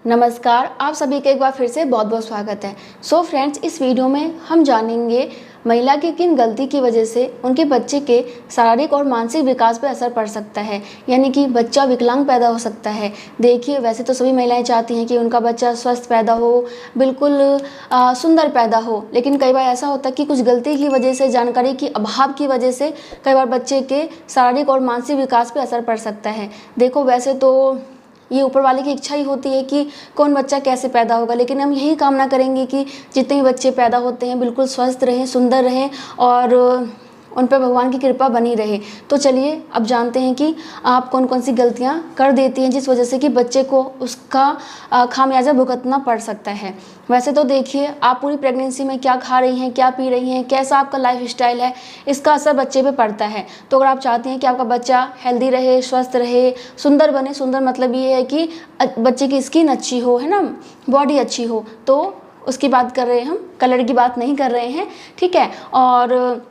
नमस्कार, आप सभी का एक बार फिर से बहुत बहुत स्वागत है। सो फ्रेंड्स, इस वीडियो में हम जानेंगे महिला की किन गलती की वजह से उनके बच्चे के शारीरिक और मानसिक विकास पर असर पड़ सकता है, यानी कि बच्चा विकलांग पैदा हो सकता है। देखिए, वैसे तो सभी महिलाएं चाहती हैं कि उनका बच्चा स्वस्थ पैदा हो, बिल्कुल सुंदर पैदा हो, लेकिन कई बार ऐसा होता है कि कुछ गलती की वजह से, जानकारी की अभाव की वजह से कई बार बच्चे के शारीरिक और मानसिक विकास पर असर पड़ सकता है। देखो, वैसे तो ये ऊपर वाले की इच्छा ही होती है कि कौन बच्चा कैसे पैदा होगा, लेकिन हम यही कामना करेंगे कि जितने भी बच्चे पैदा होते हैं बिल्कुल स्वस्थ रहें, सुंदर रहें और उन पर भगवान की कृपा बनी रहे। तो चलिए अब जानते हैं कि आप कौन कौन सी गलतियां कर देती हैं जिस वजह से कि बच्चे को उसका खामियाजा भुगतना पड़ सकता है। वैसे तो देखिए, आप पूरी प्रेगनेंसी में क्या खा रही हैं, क्या पी रही हैं, कैसा आपका लाइफ स्टाइल है, इसका असर बच्चे पे पड़ता है। तो अगर आप चाहती हैं कि आपका बच्चा हेल्दी रहे, स्वस्थ रहे, सुंदर बने, सुंदर मतलब ये है कि बच्चे की स्किन अच्छी हो, है ना, बॉडी अच्छी हो, तो उसकी बात कर रहे हैं हम, कलर की बात नहीं कर रहे हैं, ठीक है। और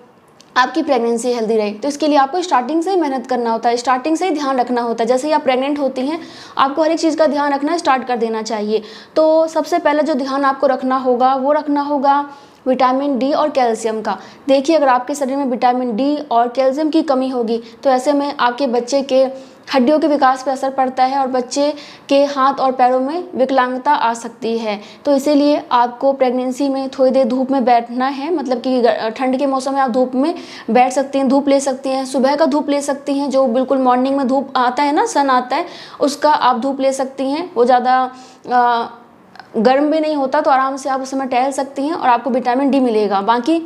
आपकी प्रेगनेंसी हेल्दी रहे, तो इसके लिए आपको स्टार्टिंग से ही मेहनत करना होता है, स्टार्टिंग से ही ध्यान रखना होता है। जैसे ही आप प्रेग्नेंट होती हैं, आपको हर एक चीज़ का ध्यान रखना स्टार्ट कर देना चाहिए। तो सबसे पहले जो ध्यान आपको रखना होगा वो रखना होगा विटामिन डी और कैल्शियम का। देखिए, अगर आपके शरीर में विटामिन डी और कैल्शियम की कमी होगी तो ऐसे में आपके बच्चे के हड्डियों के विकास पर असर पड़ता है और बच्चे के हाथ और पैरों में विकलांगता आ सकती है। तो इसीलिए आपको प्रेगनेंसी में थोड़ी देर धूप में बैठना है, मतलब कि ठंड के मौसम में आप धूप में बैठ सकती हैं, धूप ले सकती हैं, सुबह का धूप ले सकती हैं, जो बिल्कुल मॉर्निंग में धूप आता है ना, सन आता है, उसका आप धूप ले सकती हैं। वो ज़्यादा गर्म भी नहीं होता, तो आराम से आप उस समय टहल सकती हैं और आपको विटामिन डी मिलेगा। बाकी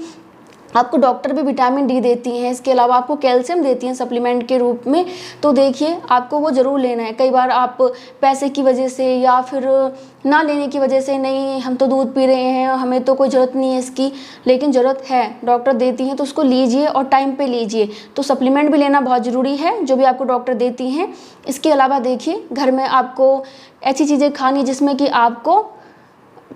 आपको डॉक्टर भी विटामिन डी देती हैं, इसके अलावा आपको कैल्शियम देती हैं सप्लीमेंट के रूप में। तो देखिए, आपको वो ज़रूर लेना है। कई बार आप पैसे की वजह से या फिर ना लेने की वजह से, नहीं हम तो दूध पी रहे हैं, हमें तो कोई ज़रूरत नहीं है इसकी, लेकिन ज़रूरत है, डॉक्टर देती हैं तो उसको लीजिए और टाइम पे लीजिए। तो सप्लीमेंट भी लेना बहुत ज़रूरी है, जो भी आपको डॉक्टर देती हैं। इसके अलावा देखिए, घर में आपको ऐसी चीज़ें खानी जिसमें कि आपको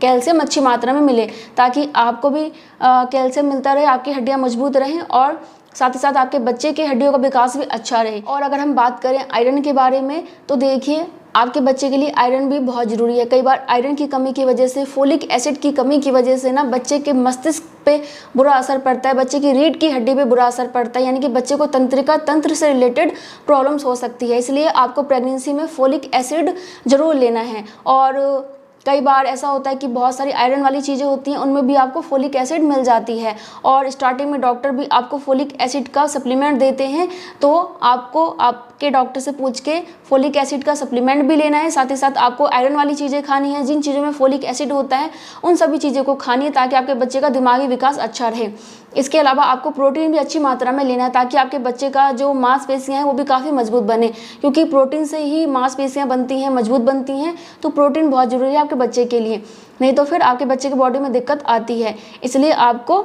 कैल्शियम अच्छी मात्रा में मिले, ताकि आपको भी कैल्शियम मिलता रहे, आपकी हड्डियां मजबूत रहें और साथ ही साथ आपके बच्चे की हड्डियों का विकास भी अच्छा रहे। और अगर हम बात करें आयरन के बारे में, तो देखिए, आपके बच्चे के लिए आयरन भी बहुत ज़रूरी है। कई बार आयरन की कमी की वजह से, फोलिक एसिड की कमी की वजह से ना बच्चे के मस्तिष्क पे बुरा असर पड़ता है, बच्चे की रीढ़ की हड्डी पे बुरा असर पड़ता है, यानी कि बच्चे को तंत्रिका तंत्र से रिलेटेड प्रॉब्लम्स हो सकती है। इसलिए आपको प्रेगनेंसी में फोलिक एसिड ज़रूर लेना है। और कई बार ऐसा होता है कि बहुत सारी आयरन वाली चीज़ें होती हैं, उनमें भी आपको फोलिक एसिड मिल जाती है और स्टार्टिंग में डॉक्टर भी आपको फोलिक एसिड का सप्लीमेंट देते हैं। तो आपको आपके डॉक्टर से पूछ के फोलिक एसिड का सप्लीमेंट भी लेना है। साथ ही साथ आपको आयरन वाली चीज़ें खानी है, जिन चीज़ों में फोलिक एसिड होता है उन सभी चीज़ों को खानी है, ताकि आपके बच्चे का दिमागी विकास अच्छा रहे। इसके अलावा आपको प्रोटीन भी अच्छी मात्रा में लेना है, ताकि आपके बच्चे का जो मांसपेशियां हैं वो भी काफ़ी मजबूत बने, क्योंकि प्रोटीन से ही मांसपेशियां बनती हैं, मजबूत बनती हैं। तो प्रोटीन बहुत ज़रूरी है आपके बच्चे के लिए, नहीं तो फिर आपके बच्चे की बॉडी में दिक्कत आती है। इसलिए आपको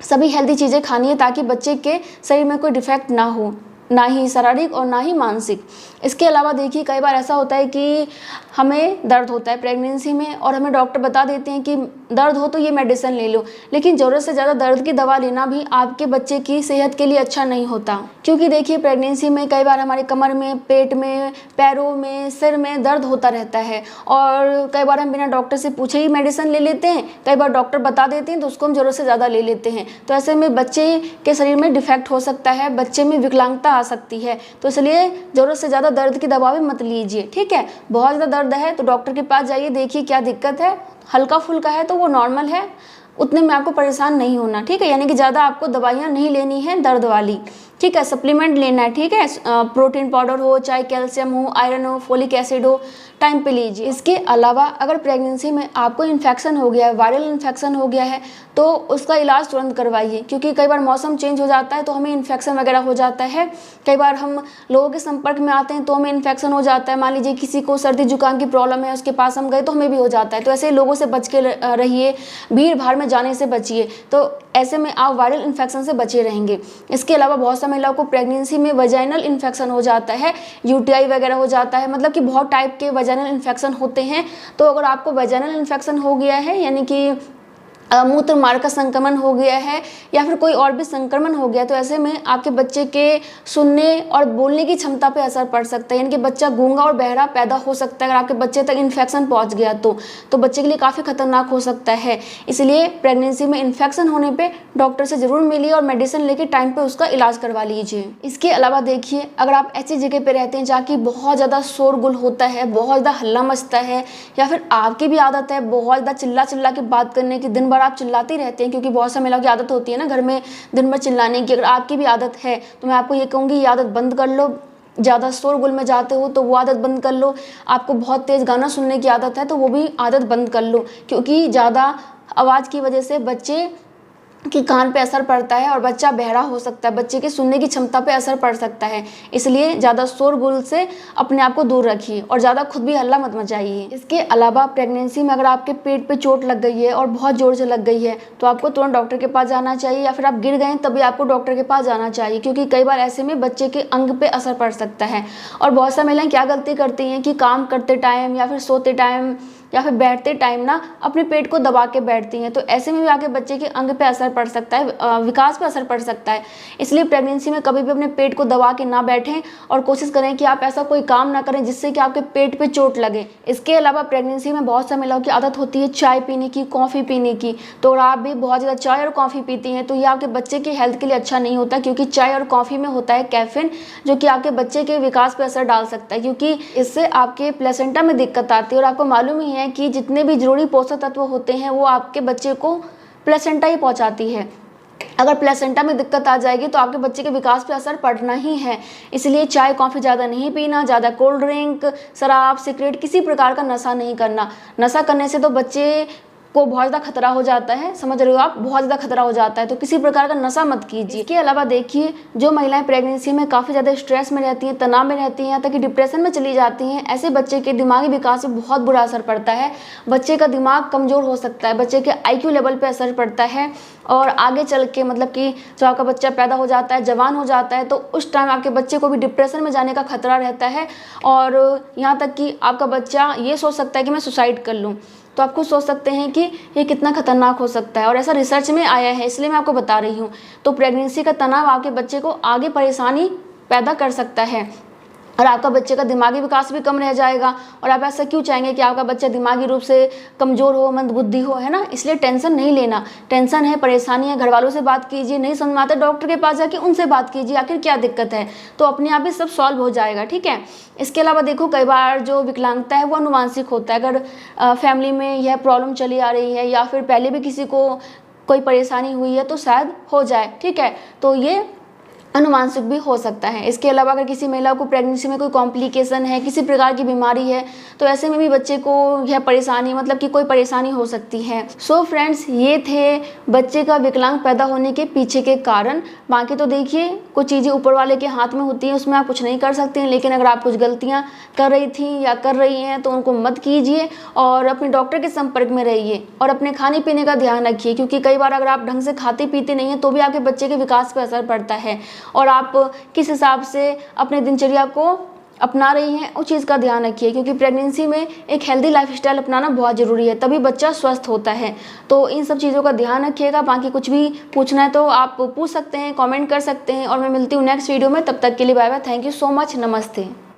सभी हेल्दी चीज़ें खानी है, ताकि बच्चे के शरीर में कोई डिफेक्ट ना हो, ना ही शारीरिक और ना ही मानसिक। इसके अलावा देखिए, कई बार ऐसा होता है कि हमें दर्द होता है प्रेगनेंसी में और हमें डॉक्टर बता देते हैं कि दर्द हो तो ये मेडिसिन ले लो, लेकिन ज़रूरत से ज़्यादा दर्द की दवा लेना भी आपके बच्चे की सेहत के लिए अच्छा नहीं होता। क्योंकि देखिए, प्रेगनेंसी में कई बार हमारे कमर में, पेट में, पैरों में, सिर में दर्द होता रहता है और कई बार हम बिना डॉक्टर से पूछे ही मेडिसिन ले लेते हैं। कई बार डॉक्टर बता देते हैं तो उसको हम ज़रूरत से ज़्यादा ले लेते हैं। तो ऐसे में बच्चे के शरीर में डिफेक्ट हो सकता है, बच्चे में विकलांगता आ सकती है। तो इसलिए ज़रूरत से ज़्यादा दर्द की दवा भी मत लीजिए, ठीक है। बहुत ज़्यादा दर्द है तो डॉक्टर के पास जाइए, देखिए क्या दिक्कत है। हल्का फुल्का है तो वो नॉर्मल है, उतने में आपको परेशान नहीं होना, ठीक है। यानी कि ज़्यादा आपको दवाइयाँ नहीं लेनी है दर्द वाली, ठीक है। सप्लीमेंट लेना है, ठीक है। प्रोटीन पाउडर हो, चाहे कैल्शियम हो, आयरन हो, फोलिक एसिड हो, टाइम पे लीजिए। इसके अलावा अगर प्रेगनेंसी में आपको इन्फेक्शन हो गया है, वायरल इन्फेक्शन हो गया है, तो उसका इलाज तुरंत करवाइए, क्योंकि कई बार मौसम चेंज हो जाता है तो हमें इन्फेक्शन वगैरह हो जाता है। कई बार हम लोगों के संपर्क में आते हैं तो हमें इन्फेक्शन हो जाता है। मान लीजिए किसी को सर्दी जुकाम की प्रॉब्लम है, उसके पास हम गए तो हमें भी हो जाता है। तो ऐसे लोगों से बच के रहिए, भीड़ भाड़ में जाने से बचिए, तो ऐसे में आप वायरल इन्फेक्शन से बचे रहेंगे। इसके अलावा बहुत सा महिलाओं को प्रेगनेंसी में वजाइनल इन्फेक्शन हो जाता है, यूटीआई वगैरह हो जाता है, मतलब कि बहुत टाइप के वजाइनल इन्फेक्शन होते हैं। तो अगर आपको वजाइनल इन्फेक्शन हो गया है, यानी कि मूत्र मार्ग का संक्रमण हो गया है या फिर कोई और भी संक्रमण हो गया, तो ऐसे में आपके बच्चे के सुनने और बोलने की क्षमता पे असर पड़ सकता है, यानी कि बच्चा गूंगा और बहरा पैदा हो सकता है। अगर आपके बच्चे तक इन्फेक्शन पहुंच गया तो बच्चे के लिए काफ़ी खतरनाक हो सकता है। इसलिए प्रेगनेंसी में इन्फेक्शन होने पर डॉक्टर से ज़रूर मिलिए और मेडिसिन लेके टाइम पर उसका इलाज करवा लीजिए। इसके अलावा देखिए, अगर आप ऐसी जगह पर रहते हैं जहाँ की बहुत ज़्यादा शोरगुल होता है, बहुत ज़्यादा हल्ला मचता है, या फिर आपकी भी आदत है बहुत ज़्यादा चिल्ला के बात करने की, दिन भर आप चिल्लाते रहते हैं, क्योंकि बहुत से महिलाओं की आदत होती है ना घर में दिन भर चिल्लाने की। अगर आपकी भी आदत है तो मैं आपको ये कहूँगी, ये आदत बंद कर लो। ज़्यादा शोरगुल में जाते हो तो वो आदत बंद कर लो। आपको बहुत तेज़ गाना सुनने की आदत है तो वो भी आदत बंद कर लो, क्योंकि ज़्यादा आवाज़ की वजह से बच्चे कि कान पे असर पड़ता है और बच्चा बहरा हो सकता है, बच्चे की सुनने की क्षमता पे असर पड़ सकता है। इसलिए ज़्यादा शोरगुल से अपने आप को दूर रखिए और ज़्यादा खुद भी हल्ला मत मचाइए। इसके अलावा प्रेगनेंसी में अगर आपके पेट पे चोट लग गई है और बहुत ज़ोर से लग गई है तो आपको तुरंत डॉक्टर के पास जाना चाहिए, या फिर आप गिर गए तभी आपको डॉक्टर के पास जाना चाहिए, क्योंकि कई बार ऐसे में बच्चे के अंग पे असर पड़ सकता है। और बहुत सारी महिलाएं क्या गलती करती हैं कि काम करते टाइम या फिर सोते टाइम या फिर बैठते टाइम ना अपने पेट को दबा के बैठती हैं, तो ऐसे में भी आगे बच्चे के अंग पे असर पड़ सकता है, विकास पे असर पड़ सकता है। इसलिए प्रेगनेंसी में कभी भी अपने पेट को दबा के ना बैठें और कोशिश करें कि आप ऐसा कोई काम ना करें जिससे कि आपके पेट पे चोट लगे। इसके अलावा प्रेगनेंसी में बहुत सारी महिलाओं की आदत होती है चाय पीने की, कॉफ़ी पीने की, तो अगर आप भी बहुत ज़्यादा चाय और कॉफ़ी पीती हैं तो ये आपके बच्चे की हेल्थ के लिए अच्छा नहीं होता, क्योंकि चाय और कॉफ़ी में होता है कैफीन, जो कि आपके बच्चे के विकास पर असर डाल सकता है, क्योंकि इससे आपके प्लेसेंटा में दिक्कत आती है। और आपको मालूम ही है कि जितने भी जरूरी पोषक तत्व होते हैं वो आपके बच्चे को प्लेसेंटा ही पहुंचाती है। अगर प्लेसेंटा में दिक्कत आ जाएगी तो आपके बच्चे के विकास पे असर पड़ना ही है। इसलिए चाय कॉफ़ी ज़्यादा नहीं पीना, ज़्यादा कोल्ड ड्रिंक, शराब, सिगरेट, किसी प्रकार का नशा नहीं करना। नशा करने से तो बच्चे को बहुत ज़्यादा खतरा हो जाता है, समझ रहे हो आप, बहुत ज़्यादा खतरा हो जाता है, तो किसी प्रकार का नशा मत कीजिए। इसके अलावा देखिए, जो महिलाएं प्रेगनेंसी में काफ़ी ज़्यादा स्ट्रेस में रहती हैं, तनाव में रहती हैं, यहाँ तक कि डिप्रेशन में चली जाती हैं, ऐसे बच्चे के दिमागी विकास में बहुत बुरा असर पड़ता है। बच्चे का दिमाग कमज़ोर हो सकता है, बच्चे के IQ लेवल पर असर पड़ता है, और आगे चल के मतलब कि जब आपका बच्चा पैदा हो जाता है, जवान हो जाता है, तो उस टाइम आपके बच्चे को भी डिप्रेशन में जाने का खतरा रहता है, और यहाँ तक कि आपका बच्चा ये सोच सकता है कि मैं सुसाइड कर लूँ। तो आप खुद सोच सकते हैं कि ये कितना खतरनाक हो सकता है, और ऐसा रिसर्च में आया है, इसलिए मैं आपको बता रही हूँ। तो प्रेगनेंसी का तनाव आपके बच्चे को आगे परेशानी पैदा कर सकता है, और आपका बच्चे का दिमागी विकास भी कम रह जाएगा। और आप ऐसा क्यों चाहेंगे कि आपका बच्चा दिमागी रूप से कमज़ोर हो, मंदबुद्धि हो, है ना। इसलिए टेंशन नहीं लेना। टेंशन है, परेशानी है, घर वालों से बात कीजिए, नहीं समझ में आता डॉक्टर के पास जाके उनसे बात कीजिए, आखिर क्या दिक्कत है, तो अपने आप ही सब सॉल्व हो जाएगा, ठीक है। इसके अलावा देखो, कई बार जो विकलांगता है वो अनुवांशिक होता है। अगर फैमिली में यह प्रॉब्लम चली आ रही है या फिर पहले भी किसी को कोई परेशानी हुई है तो शायद हो जाए, ठीक है, तो ये अनुवांशिक भी हो सकता है। इसके अलावा अगर किसी महिला को प्रेगनेंसी में कोई कॉम्प्लिकेशन है, किसी प्रकार की बीमारी है, तो ऐसे में भी बच्चे को यह परेशानी मतलब कि कोई परेशानी हो सकती है। सो फ्रेंड्स, ये थे बच्चे का विकलांग पैदा होने के पीछे के कारण। बाकी तो देखिए, कुछ चीज़ें ऊपर वाले के हाथ में होती हैं, उसमें आप कुछ नहीं कर सकते हैं, लेकिन अगर आप कुछ गलतियाँ कर रही थी या कर रही हैं तो उनको मत कीजिए, और अपने डॉक्टर के संपर्क में रहिए, और अपने खाने पीने का ध्यान रखिए, क्योंकि कई बार अगर आप ढंग से खाते पीते नहीं हैं तो भी आपके बच्चे के विकास पर असर पड़ता है। और आप किस हिसाब से अपने दिनचर्या को अपना रही हैं उस चीज़ का ध्यान रखिए, क्योंकि प्रेगनेंसी में एक हेल्दी लाइफस्टाइल अपनाना बहुत ज़रूरी है, तभी बच्चा स्वस्थ होता है। तो इन सब चीज़ों का ध्यान रखिएगा। बाकी कुछ भी पूछना है तो आप पूछ सकते हैं, कमेंट कर सकते हैं, और मैं मिलती हूँ नेक्स्ट वीडियो में। तब तक के लिए bye bye, thank you so much, नमस्ते।